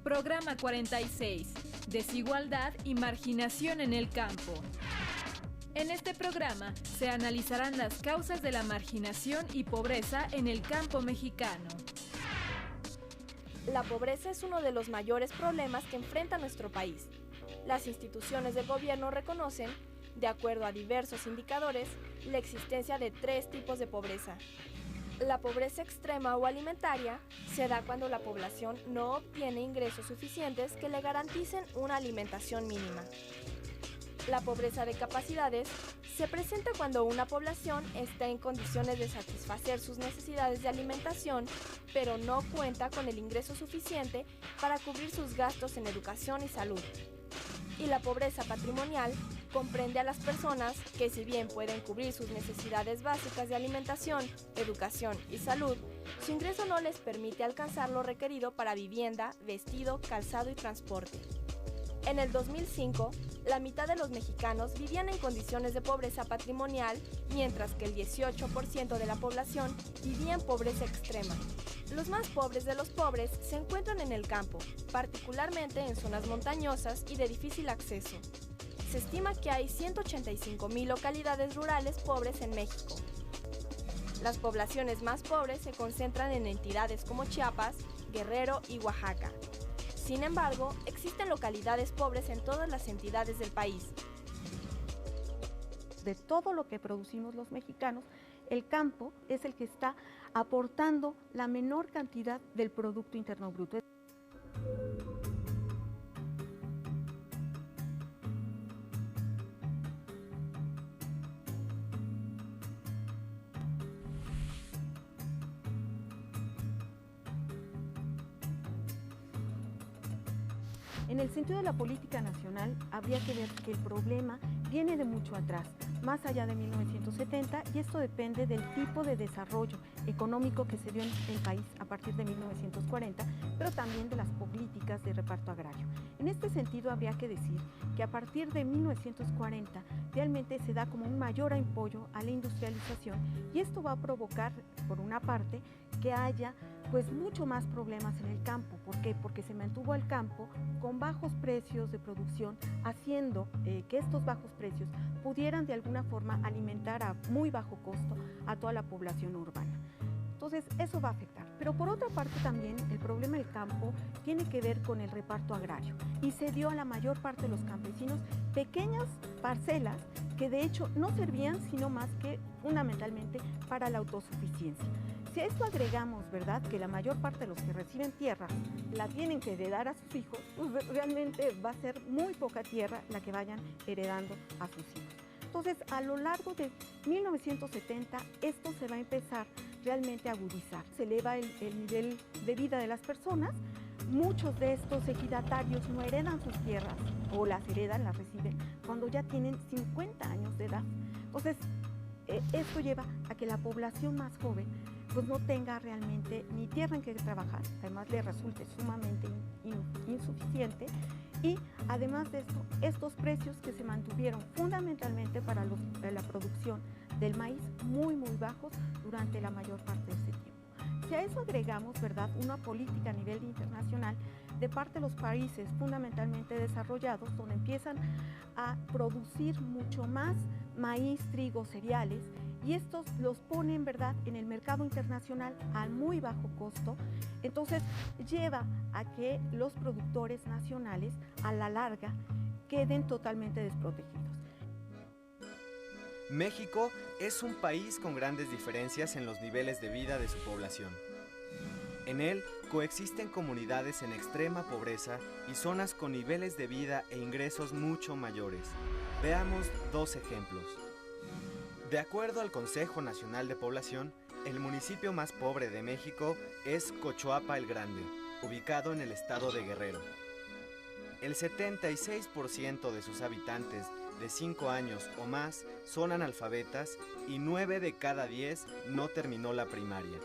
Programa 46. Desigualdad y marginación en el campo. En este programa se analizarán las causas de la marginación y pobreza en el campo mexicano. La pobreza es uno de los mayores problemas que enfrenta nuestro país. Las instituciones del gobierno reconocen, de acuerdo a diversos indicadores, la existencia de 3 tipos de pobreza. La pobreza extrema o alimentaria se da cuando la población no obtiene ingresos suficientes que le garanticen una alimentación mínima. La pobreza de capacidades se presenta cuando una población está en condiciones de satisfacer sus necesidades de alimentación, pero no cuenta con el ingreso suficiente para cubrir sus gastos en educación y salud. Y la pobreza patrimonial comprende a las personas que, si bien pueden cubrir sus necesidades básicas de alimentación, educación y salud, su ingreso no les permite alcanzar lo requerido para vivienda, vestido, calzado y transporte. En el 2005, la mitad de los mexicanos vivían en condiciones de pobreza patrimonial, mientras que el 18% de la población vivía en pobreza extrema. Los más pobres de los pobres se encuentran en el campo, particularmente en zonas montañosas y de difícil acceso. Se estima que hay 185,000 localidades rurales pobres en México. Las poblaciones más pobres se concentran en entidades como Chiapas, Guerrero y Oaxaca. Sin embargo, existen localidades pobres en todas las entidades del país. De todo lo que producimos los mexicanos, el campo es el que está aportando la menor cantidad del Producto Interno Bruto. En el sentido de la política nacional, habría que ver que el problema viene de mucho atrás, más allá de 1970, y esto depende del tipo de desarrollo económico que se dio en el país a partir de 1940, pero también de las políticas de reparto agrario. En este sentido, habría que decir que a partir de 1940 realmente se da como un mayor apoyo a la industrialización, y esto va a provocar, por una parte, que haya pues mucho más problemas en el campo. ¿Por qué? Porque se mantuvo el campo con bajos precios de producción, haciendo que estos bajos precios pudieran de alguna forma alimentar a muy bajo costo a toda la población urbana. Entonces, eso va a afectar. Pero por otra parte también el problema del campo tiene que ver con el reparto agrario, y se dio a la mayor parte de los campesinos pequeñas parcelas que de hecho no servían sino más que fundamentalmente para la autosuficiencia. Si a esto agregamos, ¿verdad?, que la mayor parte de los que reciben tierra la tienen que heredar a sus hijos, pues realmente va a ser muy poca tierra la que vayan heredando a sus hijos. Entonces, a lo largo de 1970, esto se va a empezar realmente a agudizar. Se eleva el nivel de vida de las personas. Muchos de estos ejidatarios no heredan sus tierras, o las heredan, las reciben, cuando ya tienen 50 años de edad. Entonces, esto lleva a que la población más joven pues no tenga realmente ni tierra en que trabajar, además le resulte sumamente insuficiente, y además de esto, estos precios que se mantuvieron fundamentalmente para la producción del maíz muy bajos durante la mayor parte de este tiempo. Si a eso agregamos, ¿verdad?, una política a nivel internacional de parte de los países fundamentalmente desarrollados, donde empiezan a producir mucho más maíz, trigo, cereales, y estos los ponen, ¿verdad?, en el mercado internacional a muy bajo costo, entonces lleva a que los productores nacionales a la larga queden totalmente desprotegidos. México es un país con grandes diferencias en los niveles de vida de su población. En él coexisten comunidades en extrema pobreza y zonas con niveles de vida e ingresos mucho mayores. Veamos 2 ejemplos. De acuerdo al Consejo Nacional de Población, el municipio más pobre de México es Cochuapa el Grande, ubicado en el estado de Guerrero. El 76% de sus habitantes de 5 años o más son analfabetas y 9 de cada 10 no terminó la primaria.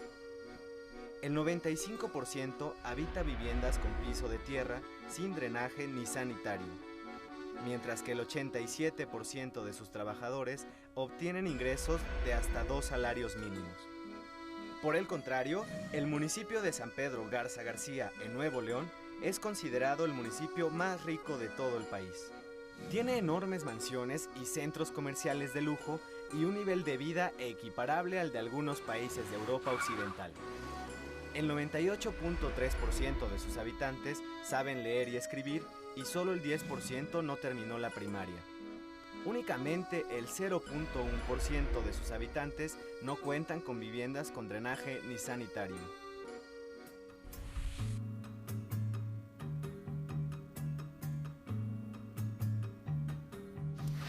El 95% habita viviendas con piso de tierra sin drenaje ni sanitario, mientras que el 87% de sus trabajadores obtienen ingresos de hasta 2 salarios mínimos. Por el contrario, el municipio de San Pedro Garza García, en Nuevo León, es considerado el municipio más rico de todo el país. Tiene enormes mansiones y centros comerciales de lujo y un nivel de vida equiparable al de algunos países de Europa Occidental. El 98.3% de sus habitantes saben leer y escribir y solo el 10% no terminó la primaria. Únicamente el 0.1% de sus habitantes no cuentan con viviendas con drenaje ni sanitario.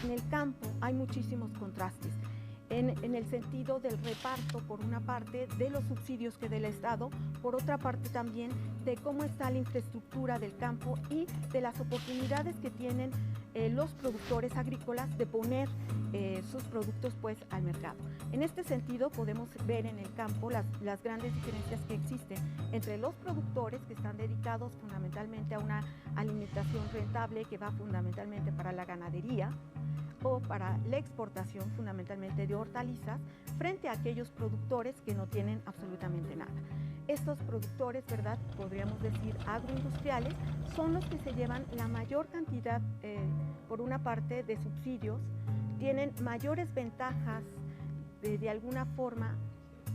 En el campo hay muchísimos contrastes, en el sentido del reparto, por una parte, de los subsidios que da el Estado, por otra parte también de cómo está la infraestructura del campo y de las oportunidades que tienen los productores agrícolas de poner sus productos pues al mercado. En este sentido podemos ver en el campo las grandes diferencias que existen entre los productores que están dedicados fundamentalmente a una alimentación rentable que va fundamentalmente para la ganadería o para la exportación fundamentalmente de hortalizas, frente a aquellos productores que no tienen absolutamente nada. Estos productores, ¿verdad?, podríamos decir agroindustriales, son los que se llevan la mayor cantidad, por una parte, de subsidios, tienen mayores ventajas de alguna forma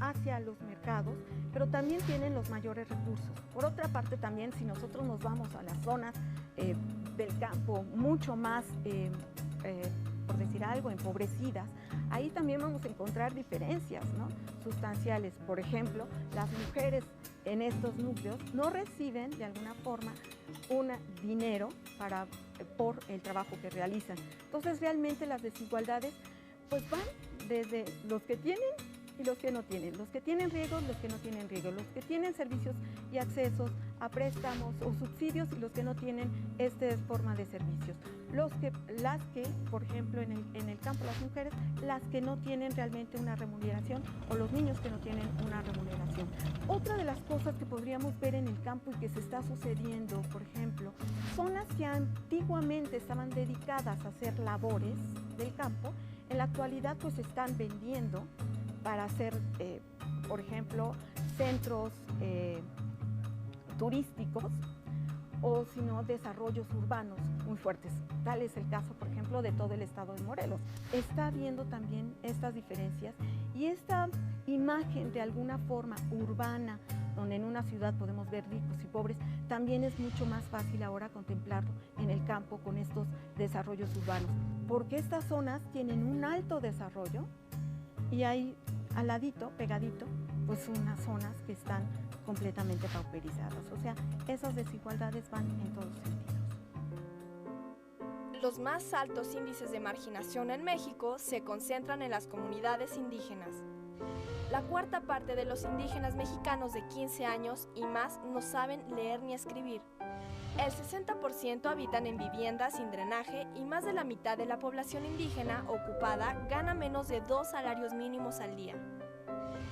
hacia los mercados, pero también tienen los mayores recursos. Por otra parte también, si nosotros nos vamos a las zonas del campo mucho más por decir algo, empobrecidas, ahí también vamos a encontrar diferencias, ¿no?, sustanciales. Por ejemplo, las mujeres en estos núcleos no reciben de alguna forma un dinero por el trabajo que realizan. Entonces realmente las desigualdades pues van desde los que tienen y los que no tienen, los que tienen riegos, los que no tienen riegos, los que tienen servicios y accesos a préstamos o subsidios y los que no tienen esta forma de servicios. Las que, por ejemplo, en el campo, las mujeres, las que no tienen realmente una remuneración, o los niños que no tienen una remuneración. Otra de las cosas que podríamos ver en el campo y que se está sucediendo, por ejemplo, son las que antiguamente estaban dedicadas a hacer labores del campo, en la actualidad pues se están vendiendo para hacer, por ejemplo, centros turísticos o si no, desarrollos urbanos muy fuertes. Tal es el caso, por ejemplo, de todo el estado de Morelos. Está habiendo también estas diferencias y esta imagen de alguna forma urbana, donde en una ciudad podemos ver ricos y pobres, también es mucho más fácil ahora contemplarlo en el campo con estos desarrollos urbanos, porque estas zonas tienen un alto desarrollo y hay al ladito, pegadito, pues unas zonas que están completamente pauperizadas. O sea, esas desigualdades van en todos sentidos. Los más altos índices de marginación en México se concentran en las comunidades indígenas. La cuarta parte de los indígenas mexicanos de 15 años y más no saben leer ni escribir. El 60% habitan en viviendas sin drenaje y más de la mitad de la población indígena ocupada gana menos de 2 salarios mínimos al día.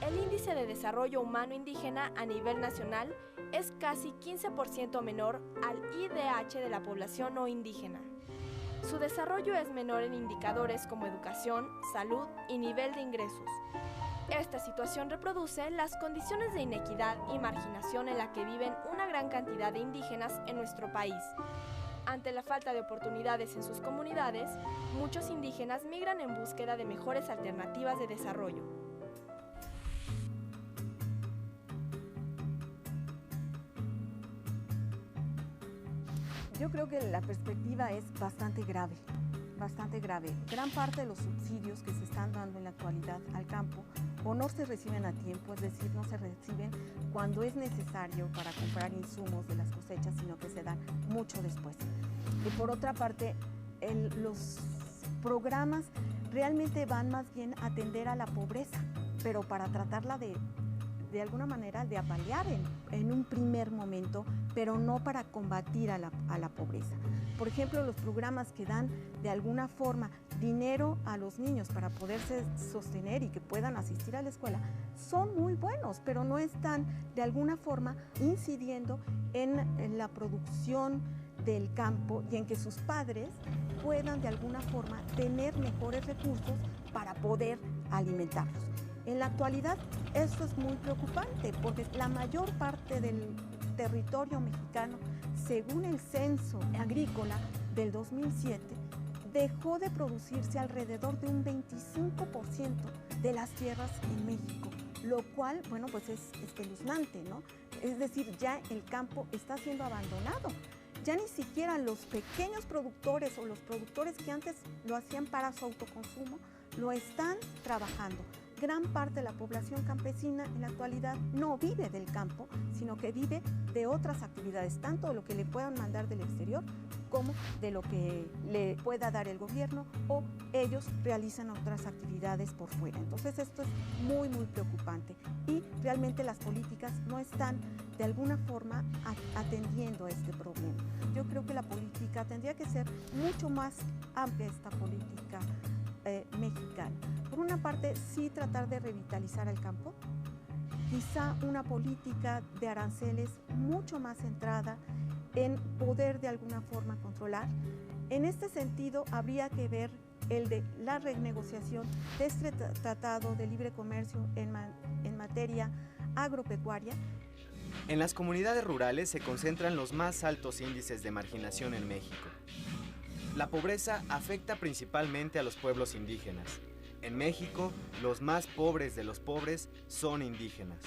El índice de desarrollo humano indígena a nivel nacional es casi 15% menor al IDH de la población no indígena. Su desarrollo es menor en indicadores como educación, salud y nivel de ingresos. Esta situación reproduce las condiciones de inequidad y marginación en la que viven una gran cantidad de indígenas en nuestro país. Ante la falta de oportunidades en sus comunidades, muchos indígenas migran en búsqueda de mejores alternativas de desarrollo. Yo creo que la perspectiva es bastante grave, bastante grave. Gran parte de los subsidios que se están dando en la actualidad al campo o no se reciben a tiempo, es decir, no se reciben cuando es necesario para comprar insumos de las cosechas, sino que se dan mucho después. Y por otra parte, los programas realmente van más bien a atender a la pobreza, pero para tratarla de de alguna manera de apalear en un primer momento, pero no para combatir a la pobreza. Por ejemplo, los programas que dan de alguna forma dinero a los niños para poderse sostener y que puedan asistir a la escuela son muy buenos, pero no están de alguna forma incidiendo en la producción del campo y en que sus padres puedan de alguna forma tener mejores recursos para poder alimentarlos. En la actualidad esto es muy preocupante porque la mayor parte del territorio mexicano, según el censo agrícola del 2007, dejó de producirse alrededor de un 25% de las tierras en México, lo cual, bueno, pues es espeluznante, ¿no? Es decir, ya el campo está siendo abandonado. Ya ni siquiera los pequeños productores o los productores que antes lo hacían para su autoconsumo, lo están trabajando. Gran parte de la población campesina en la actualidad no vive del campo, sino que vive de otras actividades, tanto de lo que le puedan mandar del exterior como de lo que le pueda dar el gobierno o ellos realizan otras actividades por fuera. Entonces esto es muy, muy preocupante y realmente las políticas no están de alguna forma atendiendo a este problema. Yo creo que la política tendría que ser mucho más amplia, esta política mexicana. Por una parte, sí tratar de revitalizar el campo, quizá una política de aranceles mucho más centrada en poder de alguna forma controlar. En este sentido, habría que ver el de la renegociación de este tratado de libre comercio en materia agropecuaria. En las comunidades rurales se concentran los más altos índices de marginación en México. La pobreza afecta principalmente a los pueblos indígenas. En México, los más pobres de los pobres son indígenas.